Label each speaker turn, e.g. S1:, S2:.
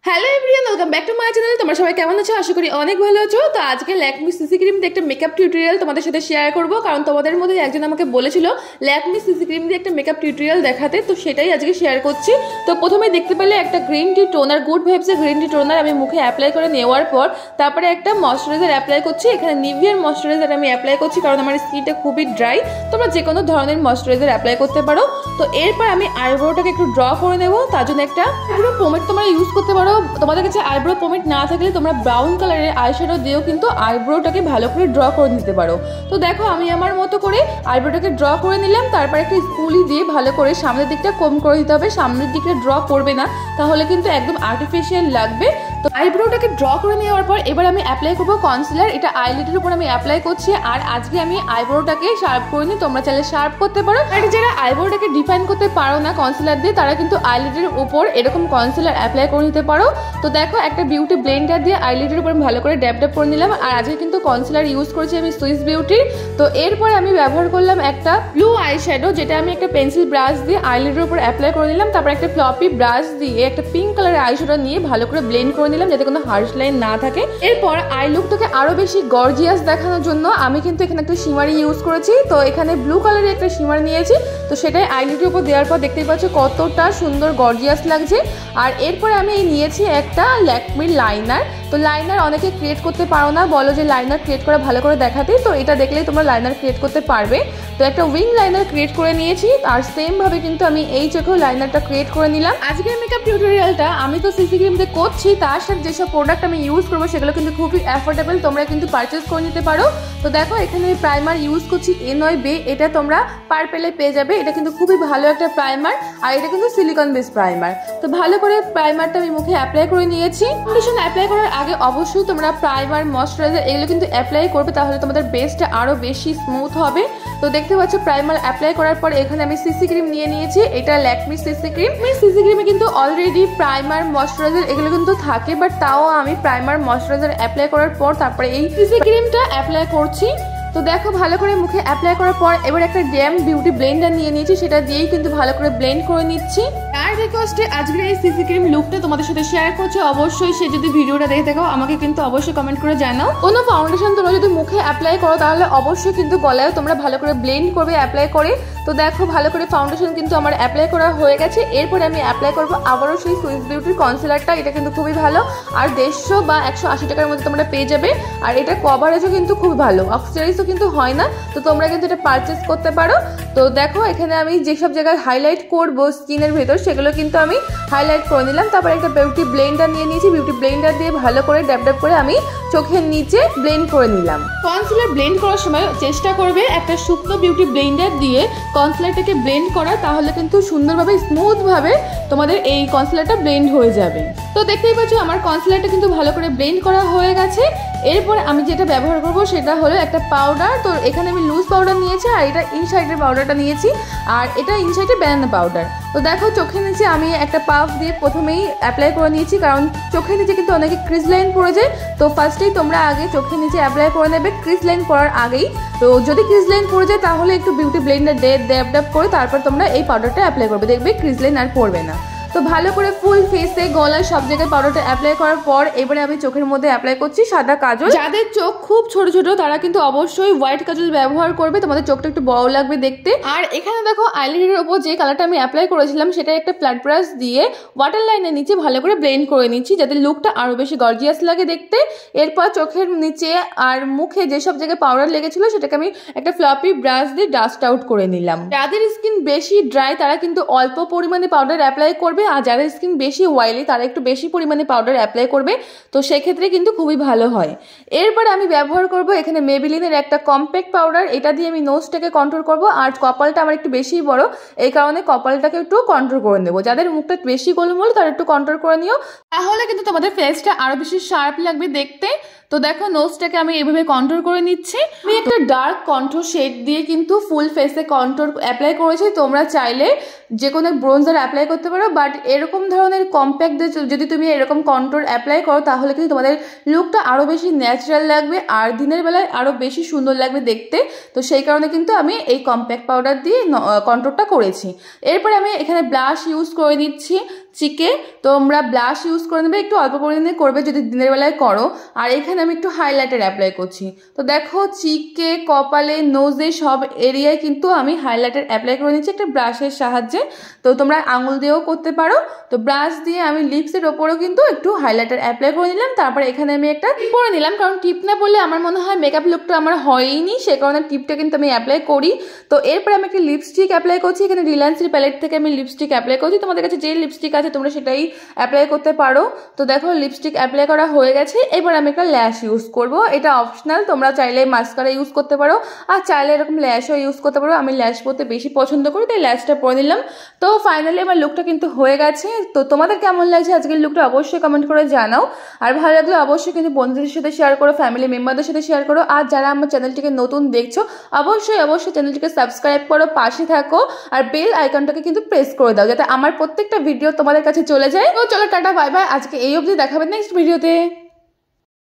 S1: Hello everyone, welcome back to my channel. তোমরা সবাই কেমন আছো? আশা করি অনেক ভালো আছো। তো আজকে ল্যাকমি সিসি ক্রিম দিয়ে একটা মেকআপ টিউটোরিয়াল তোমাদের সাথে শেয়ার করব, কারণ তোমাদের মধ্যে একজন আমাকে বলেছিল ল্যাকমি সিসি ক্রিম দিয়ে একটা মেকআপ টিউটোরিয়াল দেখাতে, তো সেটাই আজকে শেয়ার করছি। তো প্রথমে দেখতে পেলে একটা গ্রিন টি টোনার, গুড ভাইবসের গ্রিন টি টোনার আমি মুখে অ্যাপ্লাই করে নেওয়ার পর তারপরে একটা ময়শ্চারাইজার অ্যাপ্লাই করছি। এখানে নিভিয়ার ময়শ্চারাইজার আমি অ্যাপ্লাই করছি, কারণ আমার স্কিনটা খুবই ড্রাই। তোমরা যে কোনো ধরনের ময়শ্চারাইজার অ্যাপ্লাই করতে পারো। তো এরপর আমি আইব্রোটাকে একটু ড্র করে নেবো, তার জন্য একটা আইব্রো পোমেড তোমরা ইউজ করতে পারো। তোমাদের কাছে আইব্রো পোমেড না থাকলে তোমরা ব্রাউন কালারের আইশ্যাডো দিয়েও কিন্তু আইব্রোটাকে ভালো করে ড্র করে নিতে পারো। তো দেখো আমি আমার মতো করে আইব্রোটাকে ড্র করে নিলাম। তারপর একটা স্কুলি দিয়ে ভালো করে সামনের দিকটা কম করে দিতে হবে, সামনের দিকটা ড্র করবে না, তাহলে কিন্তু একদম আর্টিফিশিয়াল লাগবে। তো আইব্রোটাকে ড্র করে নেওয়ার পর এবার আমি অ্যাপ্লাই করবো কনসিলার। এটা আইলিডের উপর আমি অ্যাপ্লাই করছি। আর আজকে আমি আইব্রোটাকে শার্প করে নিই, তোমরা চাইলে শার্প করতে পারো। আর যারা আইব্রোটাকে ডিফাইন করতে পারো না কনসিলার দিয়ে, তারা কিন্তু আইলিডের উপর এরকম কনসিলার অ্যাপ্লাই করে নিতে পারো। তো দেখো একটা বিউটি ব্লেন্ডার দিয়ে আইলিডের উপর ভালো করে ড্যাপ ড্যাপ করে নিলাম। আর আজকে কিন্তু কনসিলার ইউজ করেছি আমি সুইস বিউটির। তো এরপরে আমি ব্যবহার করলাম একটা ব্লু আইশ্যাডো, যেটা আমি একটা পেন্সিল ব্রাশ দিয়ে আইলিডের উপর অ্যাপ্লাই করে নিলাম। তারপর একটা ফ্লপি ব্রাশ দিয়ে একটা পিঙ্ক কালারের আইশ্যাডো নিয়ে ভালো করে ব্লেন্ড করে নিলাম, যাতে কোনো হার্শ লাইন না থাকে। এরপর আই লুকটাকে আরো বেশি গর্জিয়াস দেখানোর জন্য আমি কিন্তু এখানে একটা শিমারি ইউজ করেছি। তো এখানে ব্লু কালারের একটা শিমার নিয়েছি, তো সেটাই আইলিডের উপর দেওয়ার পর দেখতেই পাচ্ছ কতটা সুন্দর গর্জিয়াস লাগছে। আর এরপরে আমি নিয়েছি একটা ল্যাকমির লাইনার। তো লাইনার অনেকে ক্রিয়েট করতে পারো না, বলো যে লাইনার ক্রিয়েট করা ভালো করে দেখাতে, তো এটা দেখলেই তোমরা লাইনার ক্রিয়েট করতে পারবে। তো একটা উইং লাইনার ক্রিয়েট করে নিয়েছি। আর সেম ভাবে কিন্তু আমি এই চোখেও লাইনারটা ক্রিয়েট করে নিলাম। আজকের মেকআপ টিউটোরিয়ালটা আমি তো সিসি ক্রিম দিয়ে করছি, তার সাথে যেসব প্রোডাক্ট আমি ইউজ করবো সেগুলো কিন্তু খুবই অ্যাফোর্ডেবল, তোমরা কিন্তু পারচেস করে নিতে পারো। তো দেখো এখানে আমি প্রাইমার ইউজ করছি এনওয়াই এটা তোমরা পার্পেলে পেয়ে যাবে। এটা কিন্তু খুবই ভালো একটা প্রাইমার, আর এটা কিন্তু সিলিকন বেস প্রাইমার। তো ভালো করে প্রাইমারটা আমি মুখে অ্যাপ্লাই করে নিয়েছি। ফাউন্ডেশন অ্যাপ্লাই করার আগে অবশ্যই তোমরা প্রাইমার, ময়শ্চারাইজার এগুলো কিন্তু অ্যাপ্লাই করবে, তাহলে তোমাদের বেসটা আরো বেশি স্মুথ হবে। তো দেখতে পাচ্ছ প্রাইমার অ্যাপ্লাই করার পর এখানে আমি সিসি ক্রিম নিয়ে নিয়েছি। এটা ল্যাকমি সিসি ক্রিম। সিসি ক্রিমে কিন্তু অলরেডি প্রাইমার, ময়শ্চারাইজার এগুলো কিন্তু থাকে, বাট তাও আমি প্রাইমার, ময়শ্চারাইজার অ্যাপ্লাই করার পর তারপরে এই সিসি ক্রিমটা অ্যাপ্লাই করছি। তো দেখো ভালো করে মুখে অ্যাপ্লাই করার পর এবার একটা ড্যাম বিউটি ব্লেন্ডার নিয়ে নিয়েছি, সেটা দিয়েই কিন্তু ভালো করে ব্লেন্ড করে নিচ্ছি। আর রিকোয়েস্টে আজকের এই সিসি ক্রিম লুকটা তোমাদের সাথে শেয়ার করছি। অবশ্যই সে যদি ভিডিওটা দেখে থাকো আমাকে কিন্তু অবশ্যই কমেন্ট করে জানাও। কোনো ফাউন্ডেশন তোমরা যদি মুখে অ্যাপ্লাই করো তাহলে অবশ্যই কিন্তু গলায় তোমরা ভালো করে ব্লেন্ড করবে অ্যাপ্লাই করে। তো দেখো ভালো করে ফাউন্ডেশন কিন্তু আমার অ্যাপ্লাই করা হয়ে গেছে। এরপরে আমি অ্যাপ্লাই করবো আবারও সেই সুইস বিউটির কনসিলারটা। এটা কিন্তু খুবই ভালো, আর 150 বা 180 টাকার মধ্যে তোমরা পেয়ে যাবে। আর এটা কভারেজও কিন্তু খুব ভালো, অক্সিডাইজও কিন্তু হয় না। তো তোমরা কিন্তু এটা পারচেস করতে পারো। তো দেখো এখানে আমি যেসব জায়গায় হাইলাইট করবো স্কিনের ভেতর সেগুলো কিন্তু আমি হাইলাইট করে নিলাম। তারপর একটা বিউটি ব্লেন্ডার নিয়ে নিয়েছি। বিউটি ব্লেন্ডার দিয়ে ভালো করে ড্যাপ ড্যাপ করে আমি চোখের নিচে ব্লেন্ড করে নিলাম। কনসিলার ব্লেন্ড করার সময় চেষ্টা করবে একটা শুকনো বিউটি ব্লেন্ডার দিয়ে কনসিলারটাকে ব্লেন্ড করা, তাহলে কিন্তু সুন্দরভাবে স্মুথ ভাবে তোমাদের এই কনসিলারটা ব্লেন্ড হয়ে যাবে। তো দেখতেই পাচ্ছ আমার কনসিলারটা কিন্তু ভালো করে ব্লেন্ড করা হয়ে গেছে। এরপর আমি যেটা ব্যবহার করব সেটা হলো একটা পাউডার। তো এখানে আমি লুজ পাউডার নিয়েছি, আর এটা ইনসাইডের পাউডারটা নিয়েছি, আর এটা ইনসাইডের ব্যানানা পাউডার। তো দেখো চোখের নিচে আমি একটা পাফ দিয়ে প্রথমেই অ্যাপ্লাই করে নিয়েছি, কারণ চোখের নিচে কিন্তু অনেকে ক্রিজ লাইন পড়ে যায়। তো ফার্স্টেই তোমরা আগে চোখের নিচে অ্যাপ্লাই করে নেবে ক্রিজ লাইন পড়ার আগেই। তো যদি ক্রিজ লাইন পড়ে যায় তাহলে একটু বিউটি ব্লেন্ডার ড্যাপ ড্যাপ করে তারপর তোমরা এই পাউডারটা অ্যাপ্লাই করবে, দেখবে ক্রিজ লাইন আর পড়বে না। তো ভালো করে ফুল ফেসে, গলায় সব জায়গায় পাউডারটা অ্যাপ্লাই করার পর এবারে আমি চোখের মধ্যে অ্যাপ্লাই করছি সাদা কাজল। যাদের চোখ খুব ছোট ছোট তারা কিন্তু অবশ্যই হোয়াইট কাজল ব্যবহার করবে, তোমাদের চোখটা একটু বড় লাগবে দেখতে। আর এখানে দেখো আইলিডের উপর যে কালারটা আমি অ্যাপ্লাই করেছিলাম সেটা একটা ফ্ল্যাট ব্রাশ দিয়ে ওয়াটার লাইনের নিচে ভালো করে ব্লেন্ড করে নিচ্ছি, যাতে লুকটা আরো বেশি গর্জিয়াস লাগে দেখতে। এরপর চোখের নিচে আর মুখে যেসব জায়গায় পাউডার লেগেছিল সেটাকে আমি একটা ফ্লপি ব্রাশ দিয়ে ডাস্ট আউট করে নিলাম। যাদের স্কিন বেশি ড্রাই তারা কিন্তু অল্প পরিমাণে পাউডার অ্যাপ্লাই করবে, আর যাদের স্কিন বেশি অয়েলি তারা একটু বেশি পরিমাণে পাউডার অ্যাপ্লাই করবে। তো সেক্ষেত্রে কিন্তু খুবই ভালো হয়। এরপর আমি ব্যবহার করব এখানে মেবিলিনের একটা কম্প্যাক্ট পাউডার। এটা দিয়ে আমি নোজটাকে কন্ট্রোল করব। আর কপালটা আমার একটু বেশি বড়, এই কারণে কপালটাকে একটু কন্ট্রোল করে নেবো। যাদের মুখটা বেশি গোলমোল তারা একটু কন্ট্রোল করে নিও, তাহলে কিন্তু তোমাদের ফেসটা আরো বেশি শার্প লাগবে দেখতে। তো দেখো নোজটাকে আমি এইভাবে কন্ট্রোল করে নিচ্ছি। আমি একটা ডার্ক কন্ট্রোল শেড দিয়ে কিন্তু ফুল ফেসে কন্ট্রোল অ্যাপ্লাই করেছি। তোমরা চাইলে যে কোনো ব্রোঞ্জার অ্যাপ্লাই করতে পারো, বাট এরকম ধরনের কম্প্যাক্ট দিয়ে যদি তুমি এরকম কন্ট্রোল অ্যাপ্লাই করো তাহলে কিন্তু তোমাদের লুকটা আরো বেশি ন্যাচারাল লাগবে, আর দিনের বেলায় আরো বেশি সুন্দর লাগবে দেখতে। তো সেই কারণে কিন্তু আমি এই কম্প্যাক্ট পাউডার দিয়ে কন্ট্রোলটা করেছি। এরপর আমি এখানে ব্লাশ ইউজ করে নিচ্ছি। চিকে তোমরা ব্লাশ ইউজ করে নেবে, একটু অল্প পরিমাণে করবে যদি দিনের বেলায় করো। আর এখানে আমি একটু হাইলাইটার অ্যাপ্লাই করছি। তো দেখো চিকে, কপালে, নোজে সব এরিয়ায় কিন্তু আমি হাইলাইটার অ্যাপ্লাই করে নিচ্ছি একটা ব্রাশের সাহায্যে। তো তোমরা আঙুল দিয়েও করতে পারো। তো ব্রাশ দিয়ে আমি লিপসের ওপরেও কিন্তু একটু হাইলাইটার অ্যাপ্লাই করে নিলাম। তারপর এখানে আমি একটা টিপ পরে নিলাম, কারণ টিপ না পরলে আমার মনে হয় মেকআপ লুকটা আমার হয়নি, সে কারণে টিপটা কিন্তু আমি অ্যাপ্লাই করি। তো এরপরে আমি একটা লিপস্টিক অ্যাপ্লাই করছি। এখানে রিলায়েন্সের প্যালেট থেকে আমি লিপস্টিক অ্যাপ্লাই করছি। তোমাদের কাছে যে লিপস্টিক আছে তোমরা সেটাই অ্যাপ্লাই করতে পারো। তো দেখো লিপস্টিক অ্যাপ্লাই করা হয়ে গেছে। এবার আমি একটা ল্যাশ ইউজ করব, এটা অপশনাল, তোমরা চাইলে মাস্কারা ইউজ করতে পারো আর চাইলে এরকম ল্যাশও ইউজ করতে পারো। আমি ল্যাশ পরতে বেশি পছন্দ করি, তাই ল্যাশটা পরে নিলাম। তো ফাইনালি আমার লুকটা কিন্তু হয়ে গেছে। তো তোমাদের কেমন লাগছে আজকের লুকটা অবশ্যই কমেন্ট করে জানাও। আর ভালো লাগলে অবশ্যই কিন্তু বন্ধুদের সাথে শেয়ার করো, ফ্যামিলি মেম্বারদের সাথে শেয়ার করো। আর যারা আমার চ্যানেলটিকে নতুন দেখছো অবশ্যই চ্যানেলটিকে সাবস্ক্রাইব করো, পাশে থাকো আর বেল আইকনটাকে কিন্তু প্রেস করে দাও যাতে আমার প্রত্যেকটা ভিডিও তোমাদের কাছে চলে যায়। তো চলো টাটা বাই বাই, আজকে এই অবধি, দেখাবেন নেক্সট ভিডিওতে।